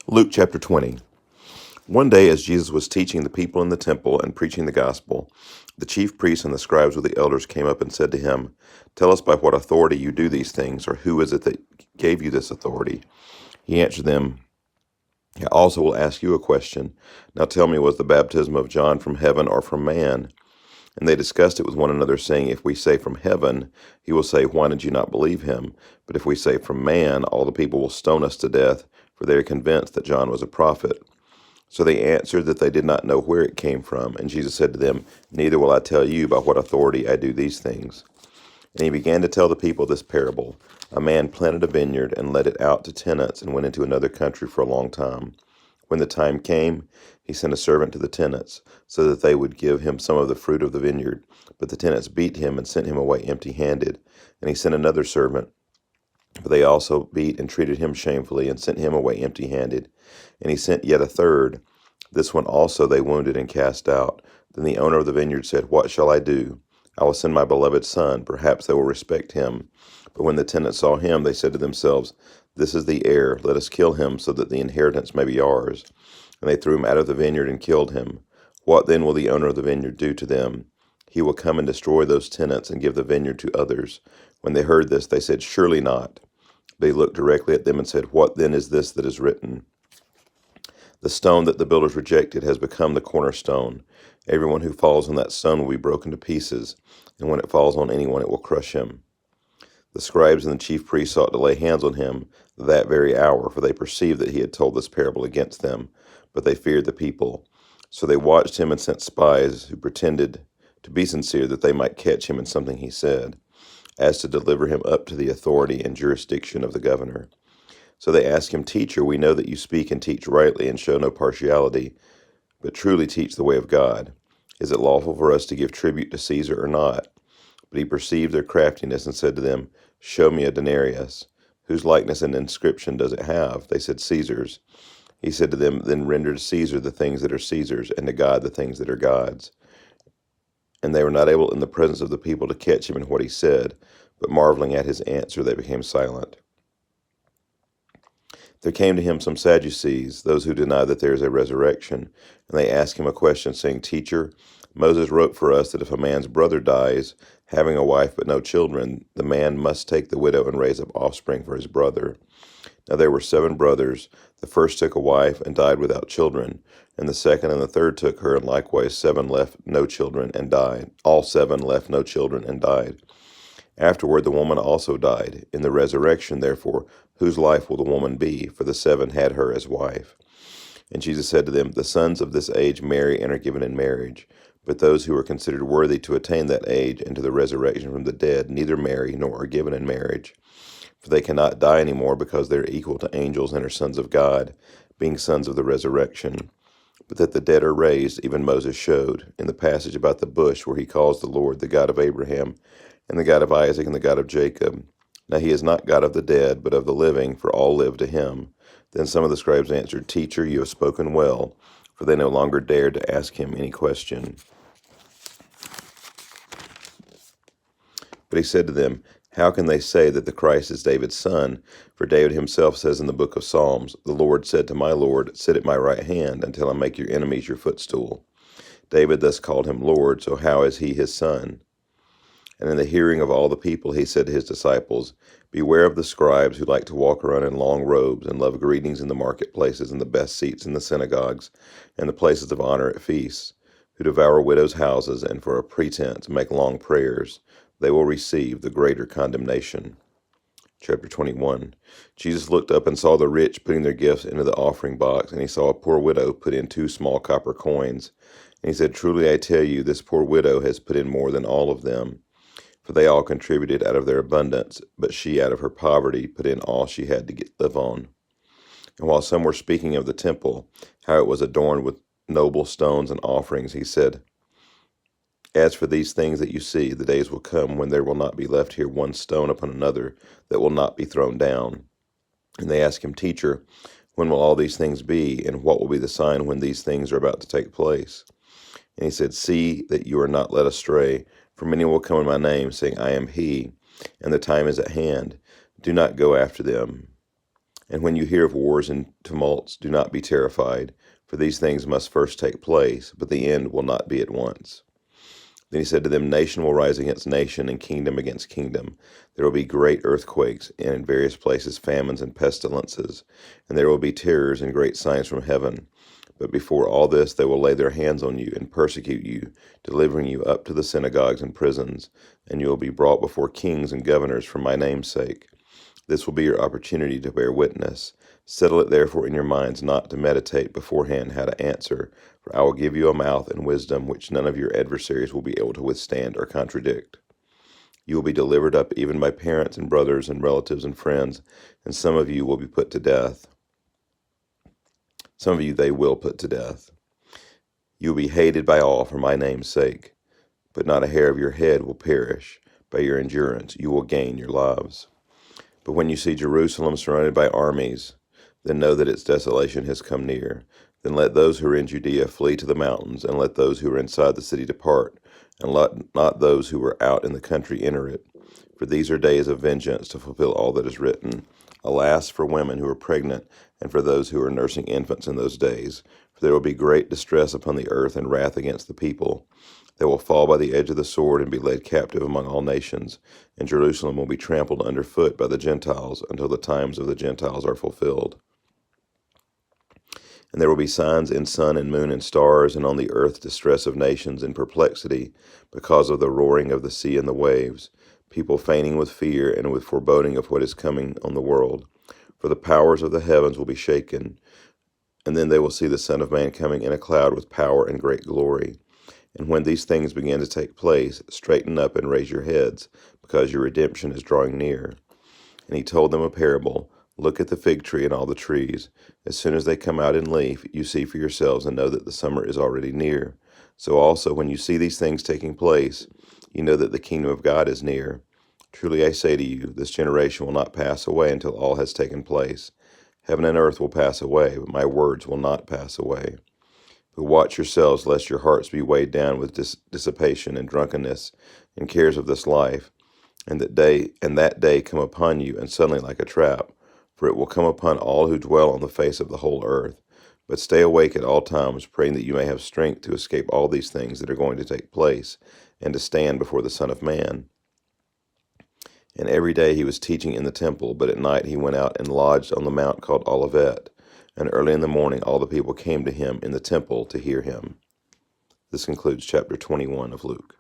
Luke chapter 20. One day, as Jesus was teaching the people in the temple and preaching the gospel, the chief priests and the scribes with the elders came up and said to him, "Tell us by what authority you do these things, or who is it that gave you this authority?" He answered them, "I also will ask you a question. Now tell me, was the baptism of John from heaven or from man?" And they discussed it with one another, saying, "If we say from heaven, he will say, 'Why did you not believe him?' But if we say from man, all the people will stone us to death, for they are convinced that John was a prophet." So they answered that they did not know where it came from. And Jesus said to them, "Neither will I tell you by what authority I do these things." And he began to tell the people this parable. A man planted a vineyard and let it out to tenants and went into another country for a long time. When the time came, he sent a servant to the tenants, so that they would give him some of the fruit of the vineyard. But the tenants beat him and sent him away empty-handed. And he sent another servant, but they also beat and treated him shamefully and sent him away empty-handed. And he sent yet a third. This one also they wounded and cast out. Then the owner of the vineyard said, "What shall I do? I will send my beloved son. Perhaps they will respect him." But when the tenants saw him, they said to themselves, "This is the heir. Let us kill him, so that the inheritance may be ours." And they threw him out of the vineyard and killed him. What then will the owner of the vineyard do to them? He will come and destroy those tenants and give the vineyard to others. When they heard this, they said, "Surely not." But he looked directly at them and said, "What then is this that is written? The stone that the builders rejected has become the cornerstone. Everyone who falls on that stone will be broken to pieces, and when it falls on anyone, it will crush him." The scribes and the chief priests sought to lay hands on him that very hour, for they perceived that he had told this parable against them, but they feared the people. So they watched him and sent spies who pretended to be sincere, that they might catch him in something he said, as to deliver him up to the authority and jurisdiction of the governor. So they asked him, "Teacher, we know that you speak and teach rightly and show no partiality, but truly teach the way of God. Is it lawful for us to give tribute to Caesar or not?" But he perceived their craftiness and said to them, "Show me a denarius. Whose likeness and inscription does it have?" They said, "Caesar's." He said to them, "Then render to Caesar the things that are Caesar's, and to God the things that are God's." And they were not able in the presence of the people to catch him in what he said, but marveling at his answer, they became silent. There came to him some Sadducees, those who deny that there is a resurrection, and they asked him a question, saying, "Teacher, Moses wrote for us that if a man's brother dies, having a wife but no children, the man must take the widow and raise up offspring for his brother. Now there were 7 brothers. The first took a wife and died without children, and the second and the third took her, and likewise 7 left no children and died. All 7 left no children and died. Afterward the woman also died. In the resurrection, therefore, whose life will the woman be? For the 7 had her as wife." And Jesus said to them, "The sons of this age marry and are given in marriage, but those who are considered worthy to attain that age and to the resurrection from the dead neither marry nor are given in marriage. For they cannot die any more, because they are equal to angels and are sons of God, being sons of the resurrection. But that the dead are raised, even Moses showed, in the passage about the bush, where he calls the Lord the God of Abraham, and the God of Isaac, and the God of Jacob. Now he is not God of the dead, but of the living, for all live to him." Then some of the scribes answered, "Teacher, you have spoken well," for they no longer dared to ask him any question. But he said to them, "How can they say that the Christ is David's son? For David himself says in the book of Psalms, 'The Lord said to my Lord, sit at my right hand until I make your enemies your footstool.' David thus called him Lord, so how is he his son?" And in the hearing of all the people, he said to his disciples, "Beware of the scribes who like to walk around in long robes and love greetings in the marketplaces and the best seats in the synagogues and the places of honor at feasts, who devour widows' houses and for a pretense make long prayers. They will receive the greater condemnation." Chapter 21. Jesus looked up and saw the rich putting their gifts into the offering box, and he saw a poor widow put in 2 small copper coins. And he said, "Truly I tell you, this poor widow has put in more than all of them. For they all contributed out of their abundance, but she out of her poverty put in all she had to live on." And while some were speaking of the temple, how it was adorned with noble stones and offerings, he said, "As for these things that you see, the days will come when there will not be left here one stone upon another that will not be thrown down." And they asked him, "Teacher, when will all these things be, and what will be the sign when these things are about to take place?" And he said, "See that you are not led astray, for many will come in my name, saying, 'I am he,' and the time is at hand. Do not go after them. And when you hear of wars and tumults, do not be terrified, for these things must first take place, but the end will not be at once. Then he said to them, Nation will rise against nation, and kingdom against kingdom. There will be great earthquakes, and in various places famines and pestilences, and there will be terrors and great signs from heaven. But before all this, they will lay their hands on you and persecute you, delivering you up to the synagogues and prisons, and you will be brought before kings and governors for my name's sake. This will be your opportunity to bear witness. Settle it therefore in your minds not to meditate beforehand how to answer, for I will give you a mouth and wisdom which none of your adversaries will be able to withstand or contradict. You will be delivered up even by parents and brothers and relatives and friends, and some of you will be put to death. Some of you they will put to death. You will be hated by all for my name's sake, but not a hair of your head will perish. By your endurance you will gain your lives. But when you see Jerusalem surrounded by armies, then know that its desolation has come near. Then let those who are in Judea flee to the mountains, and let those who are inside the city depart, and let not those who are out in the country enter it. For these are days of vengeance to fulfill all that is written. Alas for women who are pregnant, and for those who are nursing infants in those days. For there will be great distress upon the earth and wrath against the people. They will fall by the edge of the sword and be led captive among all nations, and Jerusalem will be trampled underfoot by the Gentiles until the times of the Gentiles are fulfilled. And there will be signs in sun and moon and stars, and on the earth distress of nations and perplexity, because of the roaring of the sea and the waves, people fainting with fear and with foreboding of what is coming on the world. For the powers of the heavens will be shaken, and then they will see the Son of Man coming in a cloud with power and great glory. And when these things begin to take place, straighten up and raise your heads, because your redemption is drawing near. And he told them a parable. Look at the fig tree and all the trees. As soon as they come out in leaf, you see for yourselves and know that the summer is already near. So also, when you see these things taking place, you know that the kingdom of God is near. Truly I say to you, this generation will not pass away until all has taken place. Heaven and earth will pass away, but my words will not pass away. But watch yourselves, lest your hearts be weighed down with dissipation and drunkenness and cares of this life, and that day come upon you, and suddenly like a trap. For it will come upon all who dwell on the face of the whole earth. But stay awake at all times, praying that you may have strength to escape all these things that are going to take place, and to stand before the Son of Man. And every day he was teaching in the temple, but at night he went out and lodged on the mount called Olivet. And early in the morning all the people came to him in the temple to hear him. This concludes chapter 21 of Luke.